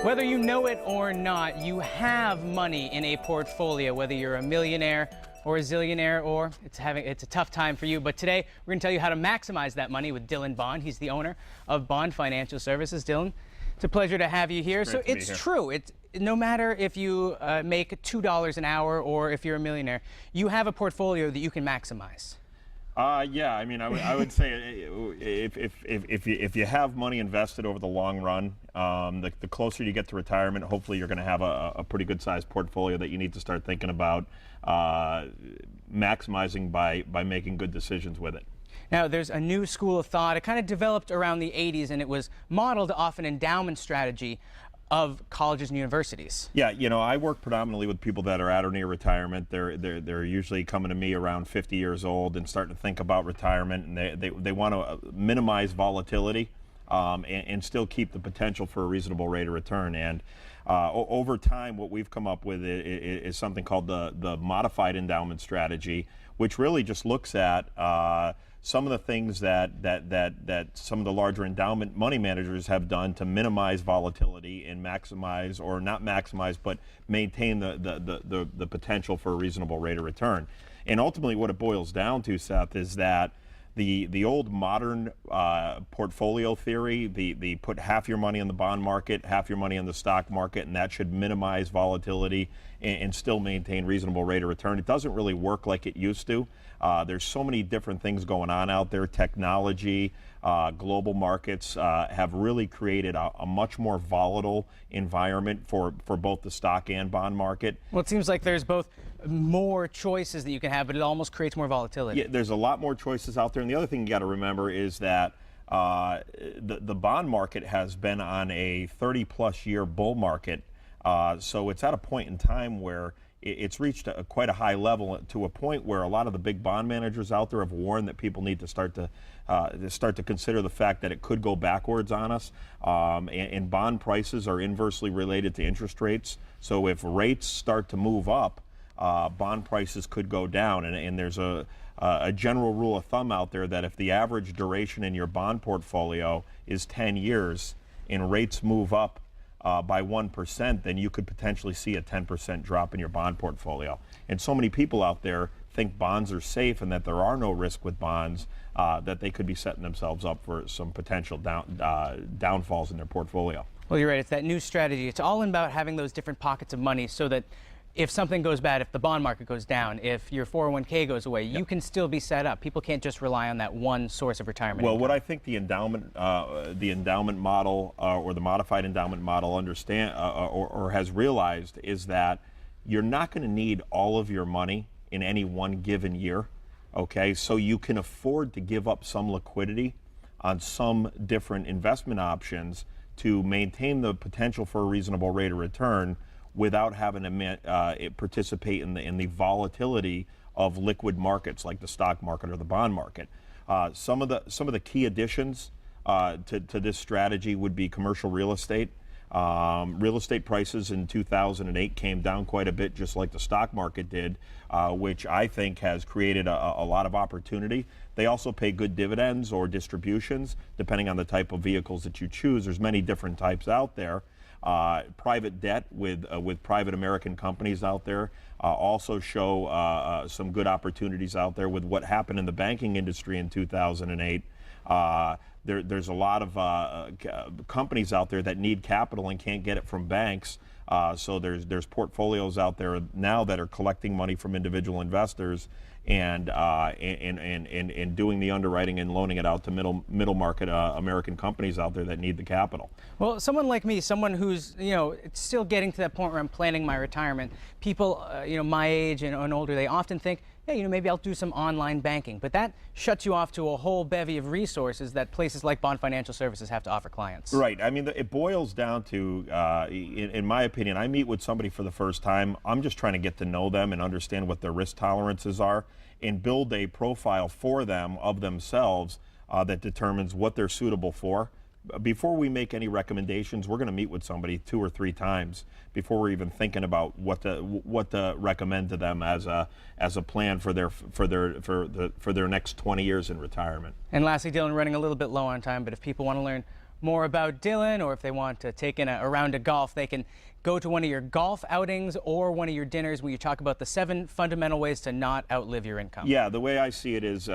Whether you know it or not, you have money in a portfolio, whether you're a millionaire or a zillionaire or it's a tough time for you. But today, we're going to tell you how to maximize that money with Dylan Bond. He's the owner of Bond Financial Services. Dylan, it's a pleasure to have you here. So it's true. It's no matter if you make $2 an hour or if you're a millionaire, you have a portfolio that you can maximize. Yeah, I mean, I would say if you have money invested over the long run, the closer you get to retirement, hopefully you're going to have a pretty good sized portfolio that you need to start thinking about maximizing by making good decisions with it. Now, there's a new school of thought. It kind of developed around the 80s, and it was modeled off an endowment strategy of colleges and universities. Yeah, you know, I work predominantly with people that are at or near retirement. They're usually coming to me around 50 years old and starting to think about retirement, and they want to minimize volatility and still keep the potential for a reasonable rate of return. And over time, what we've come up with is something called the modified endowment strategy, which really just looks at some of the things that some of the larger endowment money managers have done to minimize volatility and maximize, or not maximize, but maintain the potential for a reasonable rate of return. And ultimately what it boils down to, Seth, is that the old modern portfolio theory, the put half your money in the bond market, half your money in the stock market, and that should minimize volatility and still maintain reasonable rate of return. It doesn't really work like it used to. There's so many different things going on out there. Technology, global markets have really created a much more volatile environment for both the stock and bond market. Well, it seems like there's both more choices that you can have, but it almost creates more volatility. Yeah, there's a lot more choices out there. And the other thing you got to remember is that the bond market has been on a 30-plus year bull market. So it's at a point in time where it's reached quite a high level, to a point where a lot of the big bond managers out there have warned that people need to start to consider the fact that it could go backwards on us. And bond prices are inversely related to interest rates. So if rates start to move up, bond prices could go down. And there's a general rule of thumb out there that if the average duration in your bond portfolio is 10 years and rates move up by 1%, then you could potentially see a 10% drop in your bond portfolio. And so many people out there think bonds are safe and that there are no risk with bonds, that they could be setting themselves up for some potential downfalls in their portfolio. Well, you're right. It's that new strategy. It's all about having those different pockets of money so that if something goes bad, if the bond market goes down, if your 401k goes away, you can still be set up. People can't just rely on that one source of retirement Well, income. what I think the endowment model or the modified endowment model or has realized is that you're not going to need all of your money in any one given year. Okay, so you can afford to give up some liquidity on some different investment options to maintain the potential for a reasonable rate of return without having to participate in the volatility of liquid markets like the stock market or the bond market. Some of the key additions to this strategy would be commercial real estate. Real estate prices in 2008 came down quite a bit, just like the stock market did, which I think has created a lot of opportunity. They also pay good dividends or distributions, depending on the type of vehicles that you choose. There's many different types out there. Private debt with private American companies out there also show some good opportunities out there. With what happened in the banking industry in 2008, there's a lot of companies out there that need capital and can't get it from banks. So there's portfolios out there now that are collecting money from individual investors and doing the underwriting and loaning it out to middle market American companies out there that need the capital. Well, someone like me, someone who's still getting to that point where I'm planning my retirement, people my age and older, they often think, hey, maybe I'll do some online banking, but that shuts you off to a whole bevy of resources that places like Bond Financial Services have to offer clients. Right. I mean, it boils down to, in my opinion, I meet with somebody for the first time. I'm just trying to get to know them and understand what their risk tolerances are and build a profile for them of themselves that determines what they're suitable for. Before we make any recommendations, we're going to meet with somebody 2 or 3 times before we're even thinking about what to recommend to them as a plan for their next 20 years in retirement. And lastly, Dylan, running a little bit low on time, but if people want to learn more about Dylan, or if they want to take in a round of golf, they can go to one of your golf outings or one of your dinners where you talk about the 7 fundamental ways to not outlive your income. Yeah, the way I see it is,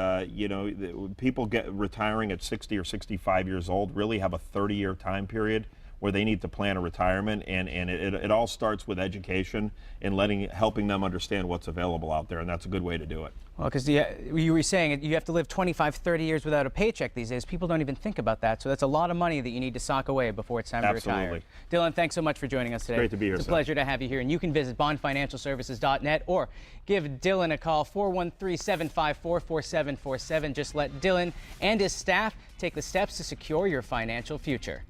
people get retiring at 60 or 65 years old really have a 30-year time period where they need to plan a retirement, and it all starts with education and helping them understand what's available out there, and that's a good way to do it. Well, because you were saying you have to live 25, 30 years without a paycheck these days. People don't even think about that, so that's a lot of money that you need to sock away before it's time to retire. Absolutely. Dylan, thanks so much for joining us today. Great to be here, It's a Seth. pleasure to have you here, and you can visit bondfinancialservices.net or give Dylan a call, 413-754-4747. Just let Dylan and his staff take the steps to secure your financial future.